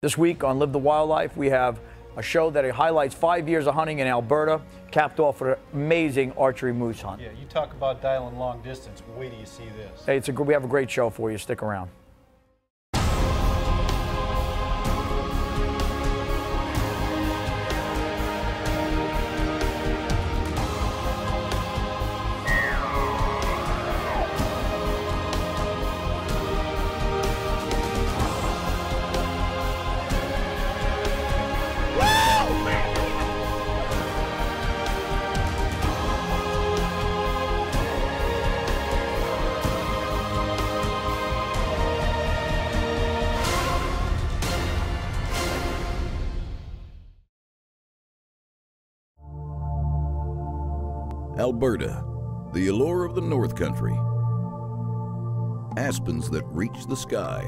This week on Live the Wildlife, we have a show that highlights 5 years of hunting in Alberta, capped off with an amazing archery moose hunt. Yeah, you talk about dialing long distance. Wait till you see this. Hey, we have a great show for you. Stick around. Alberta, the allure of the North Country. Aspens that reach the sky.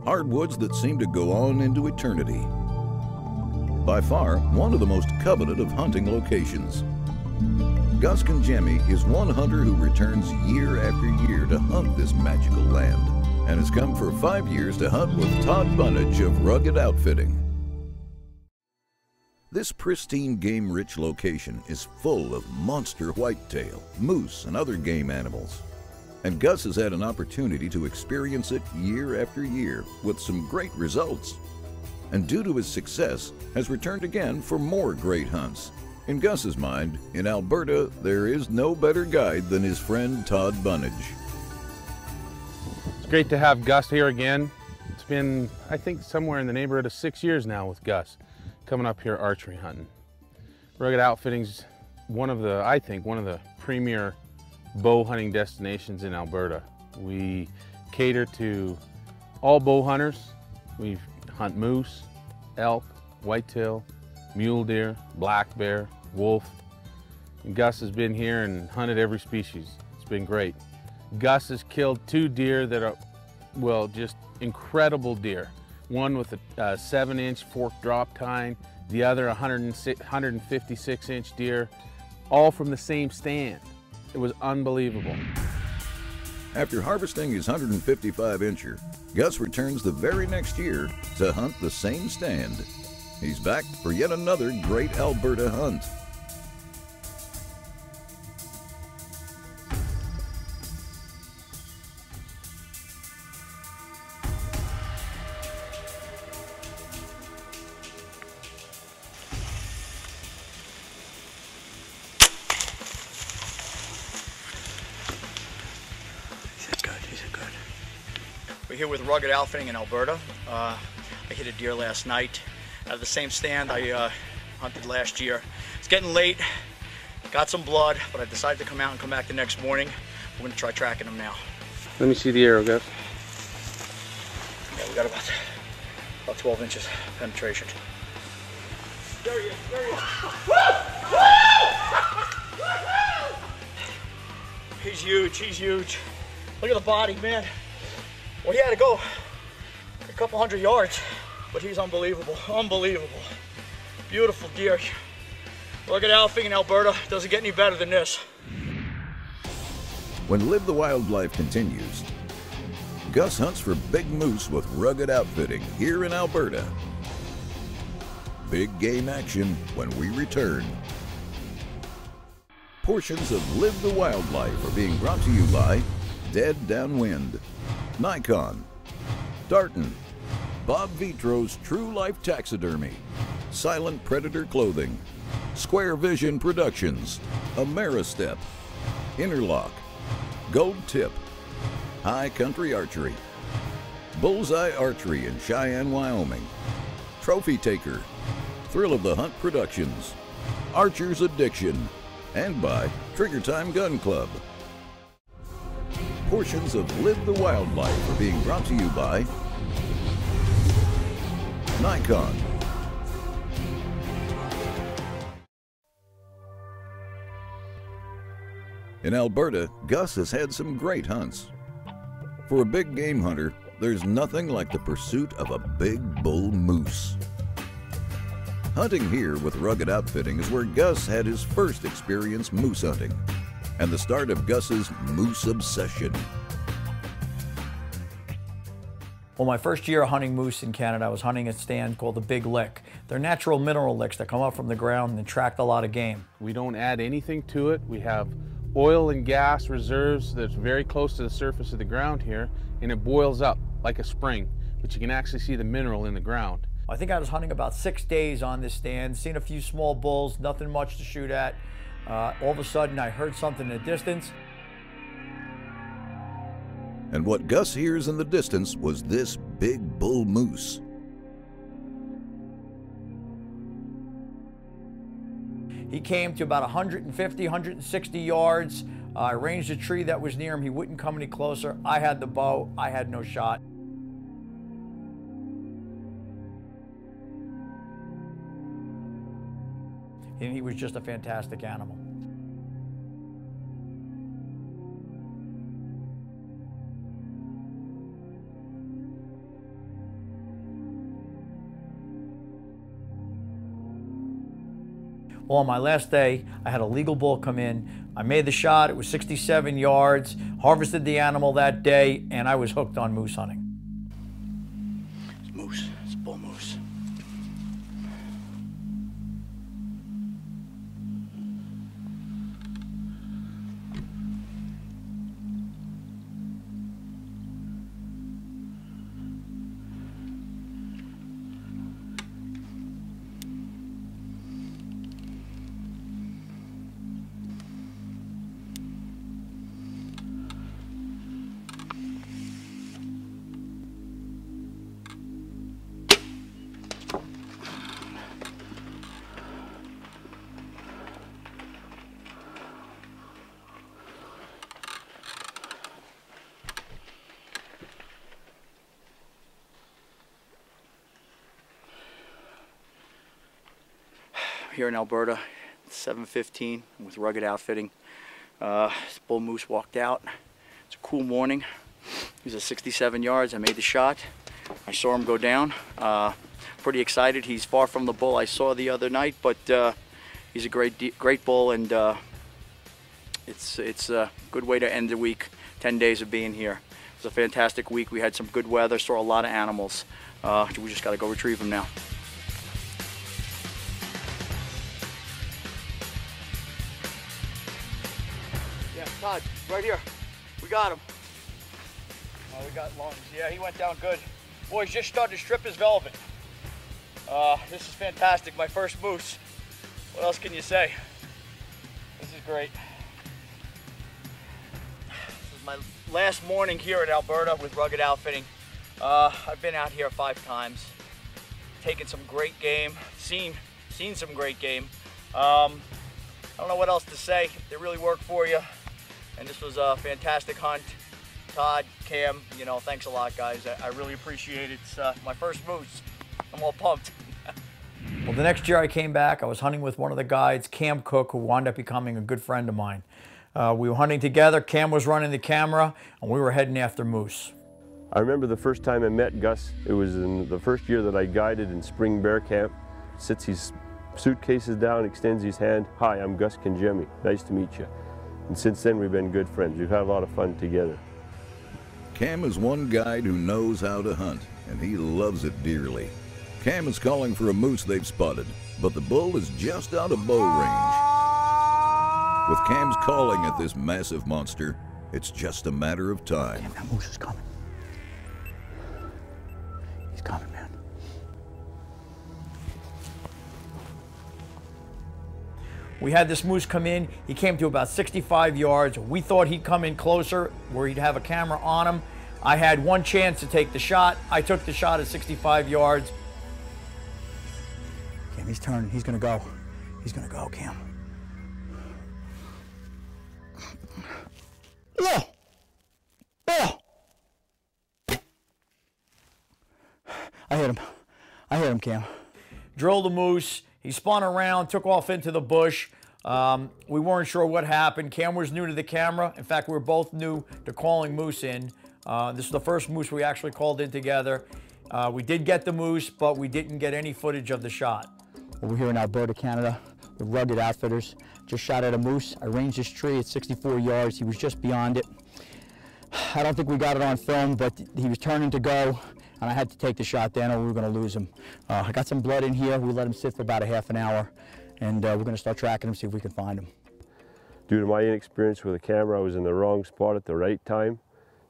Hardwoods that seem to go on into eternity. By far, one of the most coveted of hunting locations. Gus Conjemi is one hunter who returns year after year to hunt this magical land, and has come for 5 years to hunt with Todd Bunnage of Rugged Outfitting. This pristine game-rich location is full of monster whitetail, moose, and other game animals. And Gus has had an opportunity to experience it year after year with some great results. And due to his success, has returned again for more great hunts. In Gus's mind, in Alberta, there is no better guide than his friend Todd Bunnage. It's great to have Gus here again. It's been, I think, somewhere in the neighborhood of 6 years now with Gus coming up here archery hunting. Rugged Outfitting's I think one of the premier bow hunting destinations in Alberta. We cater to all bow hunters. We hunt moose, elk, whitetail, mule deer, black bear, wolf. And Gus has been here and hunted every species. It's been great. Gus has killed 2 deer that are, well, just incredible deer. One with a 7-inch fork drop tine, the other 156-inch deer, all from the same stand. It was unbelievable. After harvesting his 155-incher, Gus returns the very next year to hunt the same stand. He's back for yet another great Alberta hunt. We're here with Rugged Outfitting in Alberta. I hit a deer last night out of the same stand I hunted last year. It's getting late, got some blood, but I decided to come out and come back the next morning. We're going to try tracking them now. Let me see the arrow, Gus. Yeah, we got about 12 inches penetration. There he is, there he is. He's huge, he's huge. Look at the body, man. Well, he had to go a couple hundred yards, but he's unbelievable, unbelievable. Beautiful deer. Rugged Outfitting in Alberta doesn't get any better than this. When Live the Wildlife continues, Gus hunts for big moose with Rugged Outfitting here in Alberta. Big game action when we return. Portions of Live the Wildlife are being brought to you by Dead Downwind, Nikon, Darton, Bob Vitro's True Life Taxidermy, Silent Predator Clothing, Square Vision Productions, Ameristep, Interlock, Gold Tip, High Country Archery, Bullseye Archery in Cheyenne, Wyoming, Trophy Taker, Thrill of the Hunt Productions, Archer's Addiction, and by Trigger Time Gun Club. Portions of Live the Wildlife are being brought to you by Nikon, in Alberta, Gus has had some great hunts. For a big game hunter, there's nothing like the pursuit of a big bull moose. Hunting here with Rugged Outfitting is where Gus had his first experience moose hunting, and the start of Gus's moose obsession. Well, my first year hunting moose in Canada, I was hunting a stand called the Big Lick. They're natural mineral licks that come up from the ground and attract a lot of game. We don't add anything to it. We have oil and gas reserves that's very close to the surface of the ground here, and it boils up like a spring, but you can actually see the mineral in the ground. I think I was hunting about 6 days on this stand, seen a few small bulls, nothing much to shoot at. All of a sudden, I heard something in the distance. And what Gus hears in the distance was this big bull moose. He came to about 150, 160 yards. I ranged a tree that was near him. He wouldn't come any closer. I had the bow. I had no shot. And he was just a fantastic animal. Well, on my last day, I had a legal bull come in. I made the shot. It was 67 yards, harvested the animal that day, and I was hooked on moose hunting. It's moose. It's bull moose. Here in Alberta, 7:15 with Rugged Outfitting. This bull moose walked out. It's a cool morning. He was at 67 yards. I made the shot. I saw him go down. Pretty excited. He's far from the bull I saw the other night, but he's a great bull, and it's a good way to end the week. 10 days of being here. It was a fantastic week. We had some good weather, saw a lot of animals. We just got to go retrieve them now. Yeah, Todd, right here. We got him. Oh, we got lungs. Yeah, he went down good. Boy, he's just starting to strip his velvet. This is fantastic. My first moose. What else can you say? This is great. This is my last morning here in Alberta with Rugged Outfitting. I've been out here 5 times, taken some great game, seen some great game. I don't know what else to say. They really work for you. And this was a fantastic hunt. Todd, Cam, you know, thanks a lot, guys. I really appreciate it. It's my first moose. I'm all pumped. Well, the next year I came back, I was hunting with one of the guides, Cam Cook, who wound up becoming a good friend of mine. We were hunting together. Cam was running the camera, and we were heading after moose. I remember the first time I met Gus. It was in the first year that I guided in spring bear camp. Sits his suitcases down, extends his hand. Hi, I'm Gus Kangemi. Nice to meet you. And since then, we've been good friends. We've had a lot of fun together. Cam is one guide who knows how to hunt, and he loves it dearly. Cam is calling for a moose they've spotted, but the bull is just out of bow range. With Cam's calling at this massive monster, it's just a matter of time. Damn, that moose is coming. He's coming, man. We had this moose come in. He came to about 65 yards. We thought he'd come in closer where he'd have a camera on him. I had one chance to take the shot. I took the shot at 65 yards. Cam, he's turning. He's gonna go. He's gonna go, Cam. Oh! Oh! I hit him. I hit him, Cam. Drilled the moose. He spun around, took off into the bush. We weren't sure what happened. Cam was new to the camera. In fact, we were both new to calling moose in. This is the first moose we actually called in together. We did get the moose, but we didn't get any footage of the shot. We're here in Alberta, Canada, with Rugged Outfitters. Just shot at a moose. I ranged this tree at 64 yards. He was just beyond it. I don't think we got it on film, but he was turning to go. and I had to take the shot then or we were going to lose him. I got some blood in here. We let him sit for about a half an hour, and we're going to start tracking him, see if we can find him. Due to my inexperience with a camera, I was in the wrong spot at the right time.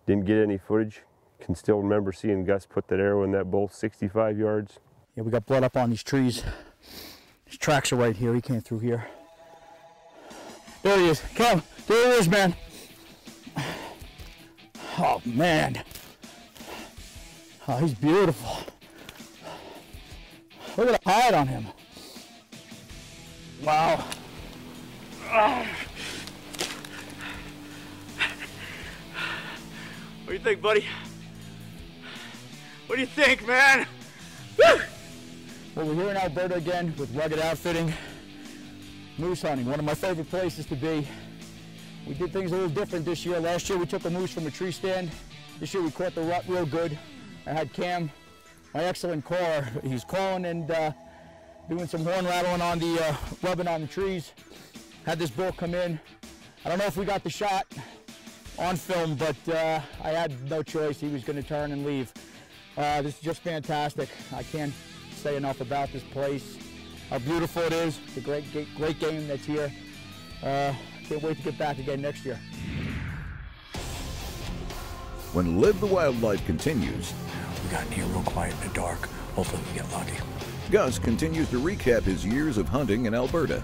Didn't get any footage. Can still remember seeing Gus put that arrow in that bull 65 yards. Yeah, we got blood up on these trees. His tracks are right here. He came through here. There he is. Come, there he is, man. Oh, man. Oh, he's beautiful. Look at the hide on him. Wow. What do you think, buddy? What do you think, man? Woo! Well, we're here in Alberta again with Rugged Outfitting. Moose hunting, one of my favorite places to be. We did things a little different this year. Last year we took a moose from a tree stand. This year we caught the rut real good. I had Cam, my excellent caller. He's calling and doing some horn rattling on the, rubbing on the trees. Had this bull come in. I don't know if we got the shot on film, but I had no choice. He was going to turn and leave. This is just fantastic. I can't say enough about this place, how beautiful it is. It's a great game that's here. Can't wait to get back again next year. When Live the Wildlife continues, We got in here real quiet in the dark. Hopefully we get lucky. Gus continues to recap his years of hunting in Alberta.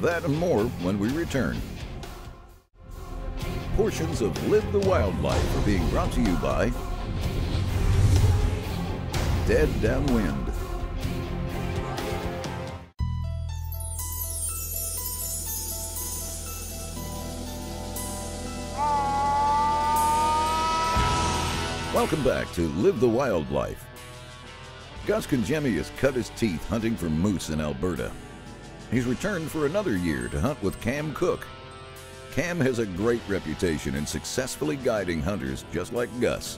That and more when we return. Portions of Live the Wildlife are being brought to you by Dead Downwind. Welcome back to Live the Wildlife. Gus Congemi has cut his teeth hunting for moose in Alberta. He's returned for another year to hunt with Cam Cook. Cam has a great reputation in successfully guiding hunters just like Gus.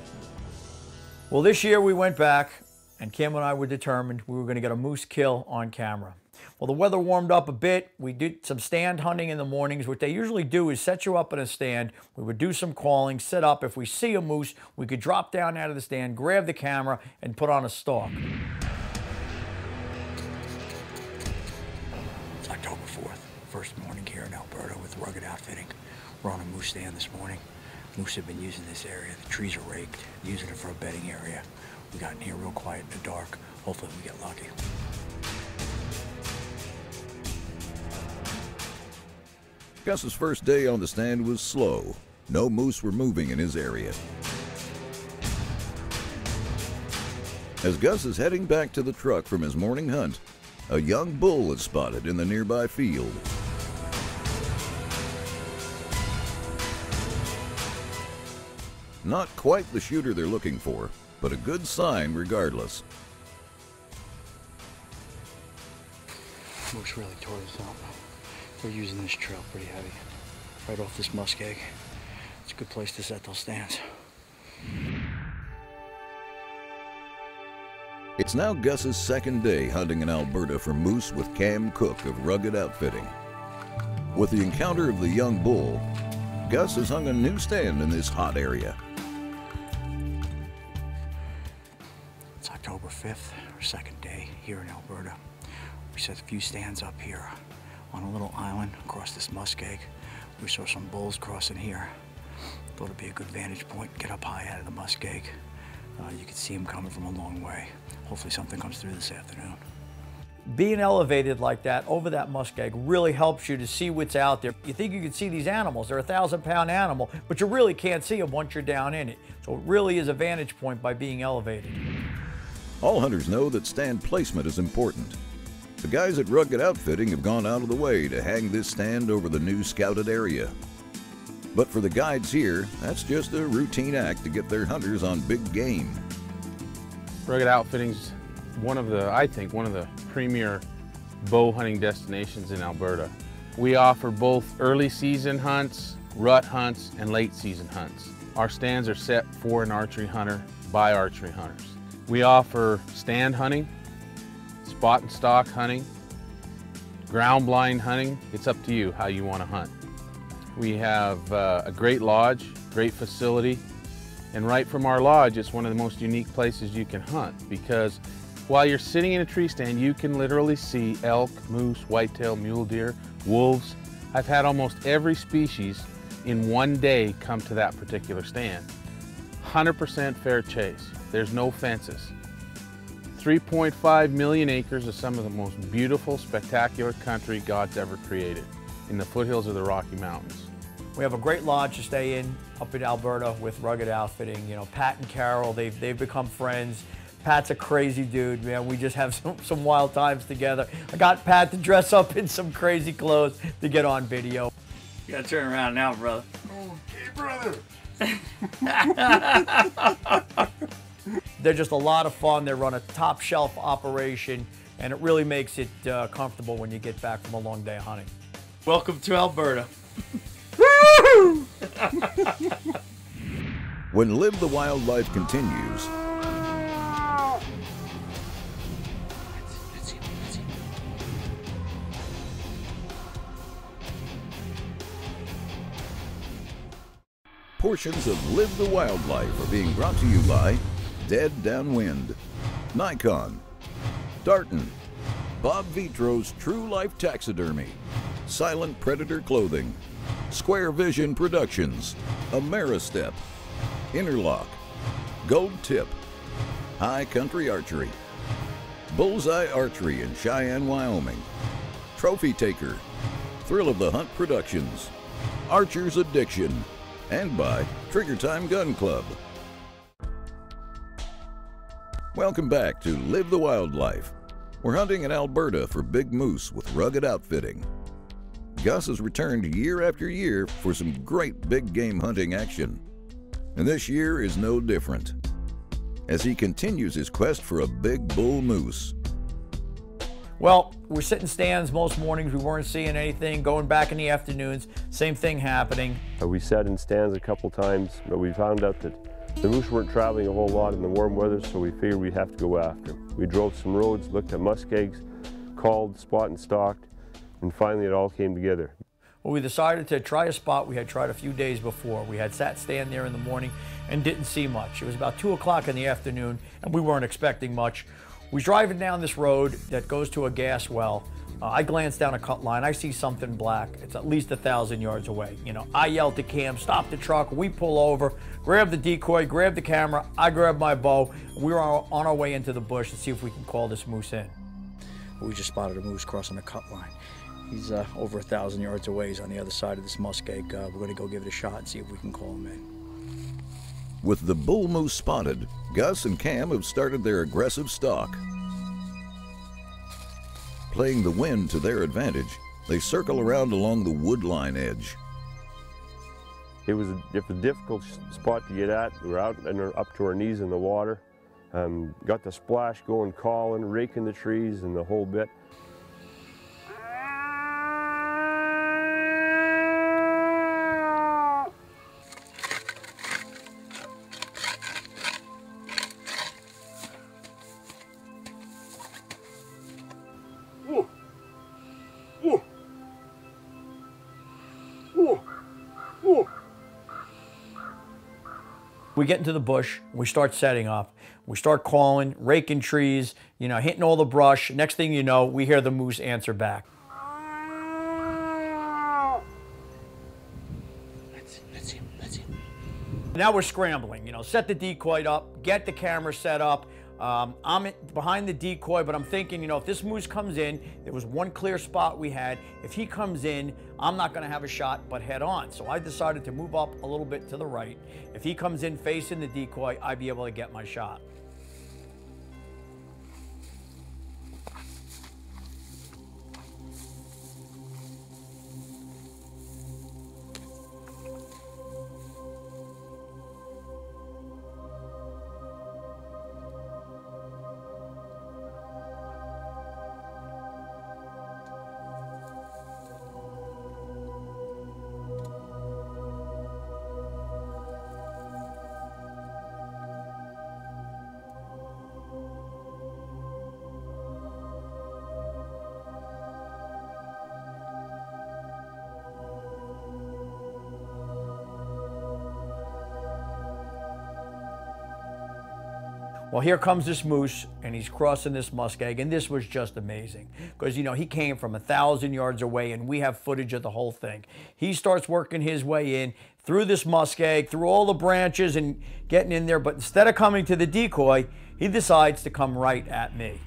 Well, this year we went back, and Cam and I were determined we were going to get a moose kill on camera. Well, the weather warmed up a bit. We did some stand hunting in the mornings. What they usually do is set you up in a stand. We would do some calling, set up. If we see a moose, we could drop down out of the stand, grab the camera, and put on a stalk. It's October 4th, first morning here in Alberta with Rugged Outfitting. We're on a moose stand this morning. Moose have been using this area. The trees are raked, using it for a bedding area. We got in here real quiet in the dark. Hopefully we get lucky. Gus's first day on the stand was slow. No moose were moving in his area. As Gus is heading back to the truck from his morning hunt, a young bull is spotted in the nearby field. Not quite the shooter they're looking for, but a good sign regardless. Moose really tore this up. They're using this trail pretty heavy. Right off this muskeg. It's a good place to set those stands. It's now Gus's second day hunting in Alberta for moose with Cam Cook of Rugged Outfitting. With the encounter of the young bull, Gus has hung a new stand in this hot area. It's October 5th, our second day here in Alberta. We set a few stands up here on a little island across this muskeg. We saw some bulls crossing here. Thought it'd be a good vantage point, get up high out of the muskeg. You could see them coming from a long way. Hopefully something comes through this afternoon. Being elevated like that over that muskeg really helps you to see what's out there. You think you can see these animals, they're a 1,000-pound animal, but you really can't see them once you're down in it. So it really is a vantage point by being elevated. All hunters know that stand placement is important. The guys at Rugged Outfitting have gone out of the way to hang this stand over the new scouted area. But for the guides here, that's just a routine act to get their hunters on big game. Rugged Outfitting's I think one of the premier bow hunting destinations in Alberta. We offer both early season hunts, rut hunts, and late season hunts. Our stands are set for an archery hunter by archery hunters. We offer stand hunting, spot and stalk hunting, ground blind hunting. It's up to you how you want to hunt. We have a great lodge, great facility, And right from our lodge, it's one of the most unique places you can hunt, because while you're sitting in a tree stand, you can literally see elk, moose, whitetail, mule deer, wolves. I've had almost every species in one day come to that particular stand. 100% fair chase. There's no fences. 3.5 million acres of some of the most beautiful, spectacular country God's ever created in the foothills of the Rocky Mountains. We have a great lodge to stay in up in Alberta with Rugged Outfitting. You know, Pat and Carol, they've become friends. Pat's a crazy dude, man. We just have some wild times together. I got Pat to dress up in some crazy clothes to get on video. You gotta turn around now, brother. Okay, brother. They're just a lot of fun. They run a top shelf operation, and it really makes it comfortable when you get back from a long day of hunting. Welcome to Alberta. When Live the Wildlife continues, portions of Live the Wildlife are being brought to you by Dead Downwind, Nikon, Darton, Bob Vitro's True Life Taxidermy, Silent Predator Clothing, Square Vision Productions, Ameristep, Interlock, Gold Tip, High Country Archery, Bullseye Archery in Cheyenne, Wyoming, Trophy Taker, Thrill of the Hunt Productions, Archer's Addiction, and by Trigger Time Gun Club. Welcome back to Live the Wildlife. We're hunting in Alberta for big moose with Rugged Outfitting. Gus has returned year after year for some great big game hunting action. And this year is no different, as he continues his quest for a big bull moose. Well, we're sitting stands most mornings. We weren't seeing anything. Going back in the afternoons, same thing happening. We sat in stands a couple times, but we found out that the moose weren't traveling a whole lot in the warm weather, so we figured we'd have to go after them. We drove some roads, looked at muskegs, called, spot and stalked, and finally it all came together. Well, we decided to try a spot we had tried a few days before. We had sat stand there in the morning and didn't see much. It was about 2 o'clock in the afternoon, and we weren't expecting much. We was driving down this road that goes to a gas well. I glance down a cut line. I see something black. It's at least 1,000 yards away. You know, I yell to Cam, stop the truck. We pull over, grab the decoy, grab the camera. I grab my bow. We were on our way into the bush to see if we can call this moose in. We just spotted a moose crossing the cut line. He's over 1,000 yards away. He's on the other side of this muskeg. We're going to go give it a shot and see if we can call him in. With the bull moose spotted, Gus and Cam have started their aggressive stalk. Playing the wind to their advantage, they circle around along the woodline edge. It was a difficult spot to get at. We were out and up to our knees in the water. Got the splash going, calling, raking the trees and the whole bit. We get into the bush, we start setting up, we start calling, raking trees, you know, hitting all the brush. Next thing you know, we hear the moose answer back. That's him. Now we're scrambling, you know, set the decoy up, get the camera set up. I'm behind the decoy, but I'm thinking, you know, if this moose comes in, there was one clear spot we had. If he comes in, I'm not going to have a shot, but head on. So I decided to move up a little bit to the right. If he comes in facing the decoy, I'd be able to get my shot. Well, here comes this moose, and he's crossing this muskeg, and this was just amazing. Because, you know, he came from 1,000 yards away, and we have footage of the whole thing. He starts working his way in through this muskeg, through all the branches and getting in there, but instead of coming to the decoy, he decides to come right at me.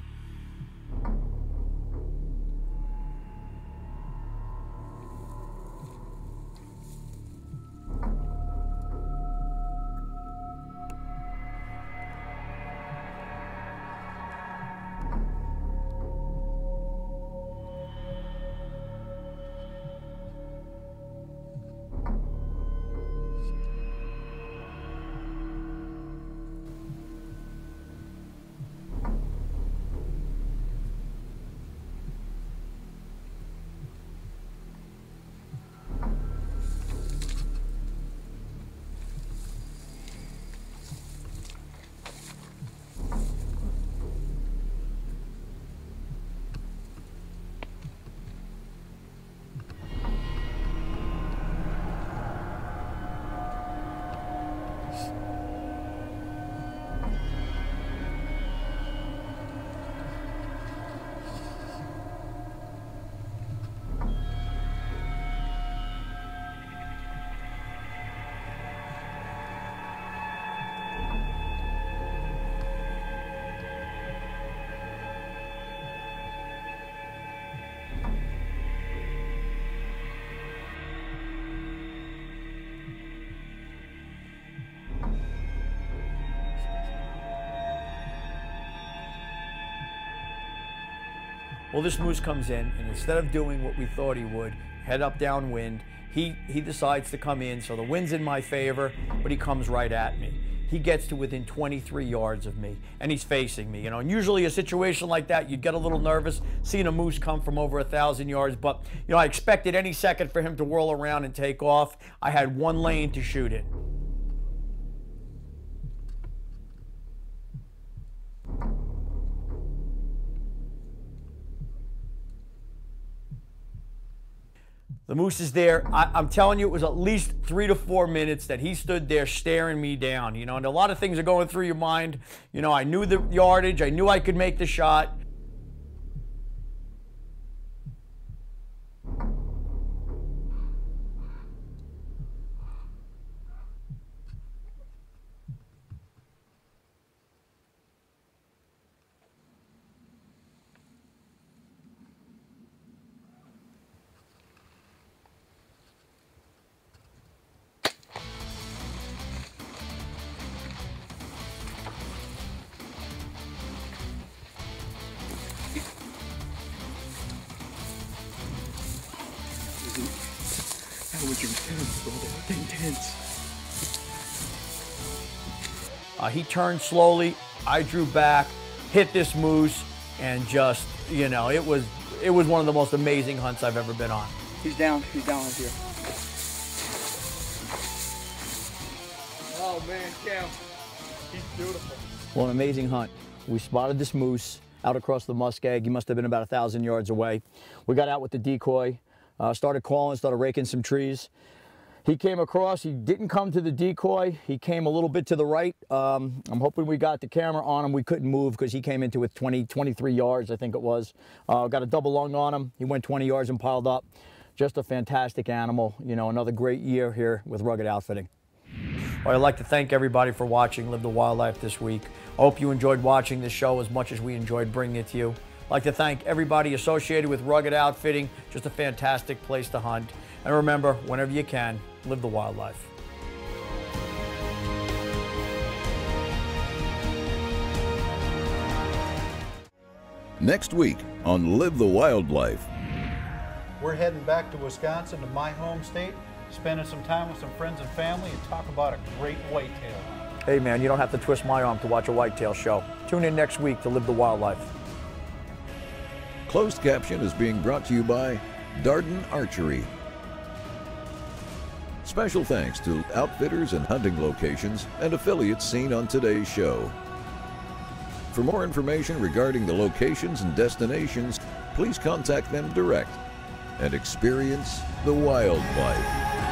Well, this moose comes in, and instead of doing what we thought he would, head up downwind, he decides to come in, so the wind's in my favor, but he comes right at me. He gets to within 23 yards of me, and he's facing me, you know, and usually a situation like that, you'd get a little nervous seeing a moose come from over 1,000 yards, but, you know, I expected any second for him to whirl around and take off. I had one lane to shoot in. The moose is there. I'm telling you, it was at least 3 to 4 minutes that he stood there staring me down, you know, and a lot of things are going through your mind. You know, I knew the yardage. I knew I could make the shot. That was intense, bro. That was intense. He turned slowly. I drew back, hit this moose, and just, you know, it was one of the most amazing hunts I've ever been on. He's down right here. Oh man, Cam, he's beautiful. Well, an amazing hunt. We spotted this moose out across the muskeg. He must have been about 1,000 yards away. We got out with the decoy, started calling, started raking some trees. He came across, he didn't come to the decoy. He came a little bit to the right. I'm hoping we got the camera on him. We couldn't move because he came into it 23 yards, I think it was. Got a double lung on him. He went 20 yards and piled up. Just a fantastic animal. You know, another great year here with Rugged Outfitting. Well, I'd like to thank everybody for watching Live the Wildlife this week. I hope you enjoyed watching this show as much as we enjoyed bringing it to you. I'd like to thank everybody associated with Rugged Outfitting. Just a fantastic place to hunt. And remember, whenever you can, live the wildlife. Next week on Live the Wildlife. We're heading back to Wisconsin, to my home state, spending some time with some friends and family and talk about a great whitetail. Hey man, you don't have to twist my arm to watch a whitetail show. Tune in next week to Live the Wildlife. Closed caption is being brought to you by Darden Archery. Special thanks to outfitters and hunting locations and affiliates seen on today's show. For more information regarding the locations and destinations, please contact them direct and experience the wildlife.